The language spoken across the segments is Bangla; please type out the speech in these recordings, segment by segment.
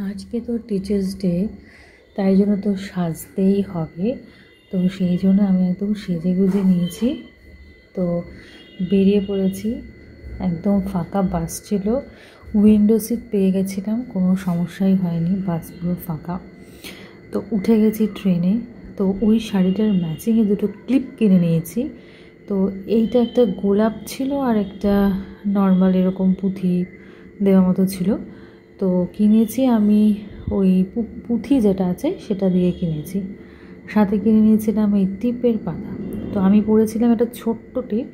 আজকে তো টিচার্স ডে, তাই জন্য তো সাজতেই হবে। তো সেই জন্য আমি একদম সেজে গুজে নিয়েছি, তো বেরিয়ে পড়েছি। একদম ফাঁকা বাস ছিল, উইন্ডো সিট পেয়ে গেছিলাম, কোনো সমস্যাই হয়নি, বাস পুরো ফাঁকা। তো উঠে গেছি ট্রেনে। তো ওই শাড়িটার ম্যাচিংয়ে দুটো ক্লিপ কিনে নিয়েছি। তো এইটা একটা গোলাপ ছিল আর একটা নর্মাল এরকম পুঁথি দেওয়া মতো ছিল। তো কিনেছি আমি ওই পুঁথি যেটা আছে সেটা দিয়ে কিনেছি। সাথে কিনে নিয়েছিলাম এই টিপের পাতা। তো আমি পরেছিলাম একটা ছোট্ট টিপ,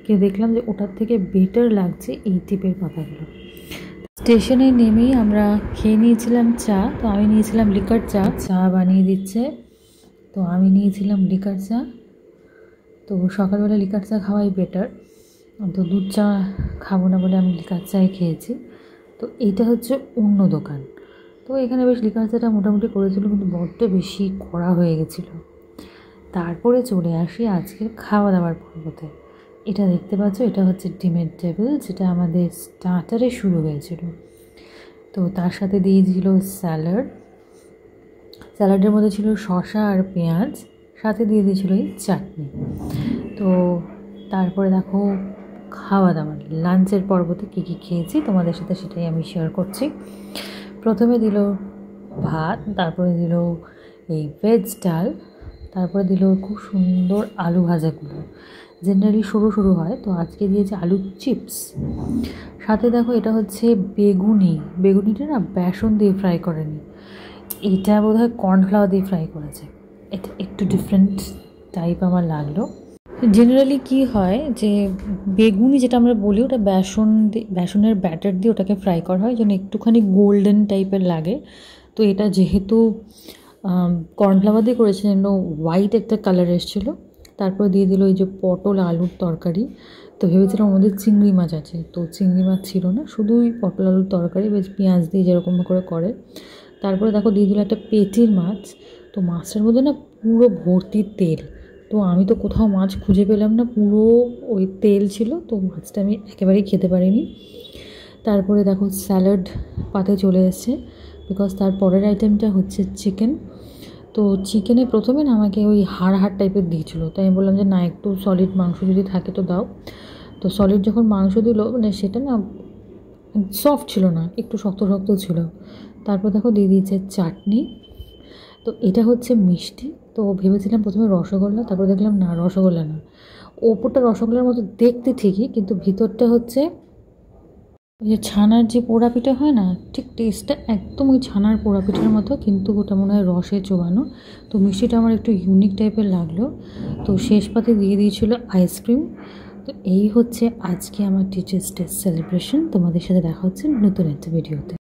কিন্তু দেখলাম যে ওটার থেকে বেটার লাগছে এই টিপের পাতাগুলো। স্টেশনে নেমেই আমরা খেয়ে নিয়েছিলাম চা। তো আমি নিয়েছিলাম লিকার চা, চা বানিয়ে দিচ্ছে। তো আমি নিয়েছিলাম লিকার চা। তো সকালবেলা লিকার চা খাওয়াই বেটার, তো দুধ চা খাবো না বলে আমি লিকার চাই খেয়েছি। তো এইটা হচ্ছে অন্য দোকান। তো এখানে বেশ লিকার চাটা মোটামুটি করেছিল, কিন্তু বড্ড বেশি কড়া হয়ে গেছিলো। তারপরে চলে আসি আজকের খাওয়া দাওয়ার পর্বতে। এটা দেখতে পাচ্ছ, এটা হচ্ছে ডিমের টেবিল, যেটা আমাদের স্টার্টারে শুরু হয়েছিল। তো তার সাথে দিয়েছিল স্যালাড, স্যালাডের মধ্যে ছিল শসা আর পেঁয়াজ, সাথে দিয়ে দিয়েছিল এই চাটনি। তো তারপরে দেখো খাওয়া দাওয়ার লাঞ্চের পর্বতে কী কী খেয়েছি তোমাদের সাথে সেটাই আমি শেয়ার করছি। প্রথমে দিল ভাত, তারপরে দিল এই ভেজ ডাল, তারপরে দিল খুব সুন্দর আলু ভাজাগুলো, জেনারেলি সরু সরু হয়, তো আজকে দিয়েছে আলু চিপস। সাথে দেখো এটা হচ্ছে বেগুনিটা না বেসন দিয়ে ফ্রাই করেনি, এটা বোধহয় কর্নফ্লাওয়ার দিয়ে ফ্রাই করেছে। এটা একটু ডিফারেন্ট টাইপ আমার লাগলো। জেনারেলি কি হয় যে বেগুনি যেটা আমরা বলি ওটা বেসনের ব্যাটার দিয়ে ওটাকে ফ্রাই করা হয়, যেন একটুখানি গোল্ডেন টাইপের লাগে। তো এটা যেহেতু কর্নফ্লাওয়ার দিয়ে করেছে যেন হোয়াইট একটা কালার এসেছিলো। তারপর দিয়ে দিল এই যে পটল আলুর তরকারি। তো ভেবেছিলাম আমাদের চিংড়ি মাছ আছে, তো চিংড়ি মাছ ছিল না, শুধুই পটল আলুর তরকারি, বেশ পেঁয়াজ দিয়ে যেরকম করে। তারপরে দেখো দিয়ে দিল একটা পেটির মাছ। তো মাছটার মধ্যে না পুরো ভর্তি তেল, তো আমি তো কোথাও মাছ খুঁজে পেলাম না, পুরো ওই তেল ছিল, তো মাছটা আমি একেবারেই খেতে পারিনি। তারপরে দেখো স্যালাড পাতে চলে এসেছে, বিকজ তার পরের আইটেমটা হচ্ছে চিকেন। তো চিকেনে প্রথমে না আমাকে ওই হাড় টাইপের দিয়েছিলো, তাই আমি বললাম যে না, একটু সলিড মাংস যদি থাকে তো দাও। তো সলিড যখন মাংস দিল, মানে সেটা না সফট ছিল না, একটু শক্ত শক্ত ছিল। তারপর দেখো দিয়ে দিয়েছে চাটনি। তো এটা হচ্ছে মিষ্টি। তো ভেবেছিলাম প্রথমে রসগোল্লা, তারপর দেখলাম না, রসগোল্লা না, ওপরটা রসগোল্লার মতো দেখতে ঠিকই, কিন্তু ভিতরটা হচ্ছে ওই যে ছানার যে পোড়া পিঠা হয় না, ঠিক টেস্টটা একদম ওই ছানার পোড়া পিঠার মতো, কিন্তু ওটা মনে হয় রসে চোবানো। তো মিষ্টিটা আমার একটু ইউনিক টাইপের লাগলো। তো শেষ পাতে দিয়ে দিয়েছিল আইসক্রিম। তো এই হচ্ছে আজকে আমার টিচার্স ডে সেলিব্রেশন। তোমাদের সাথে দেখা হচ্ছে নতুন একটা ভিডিওতে।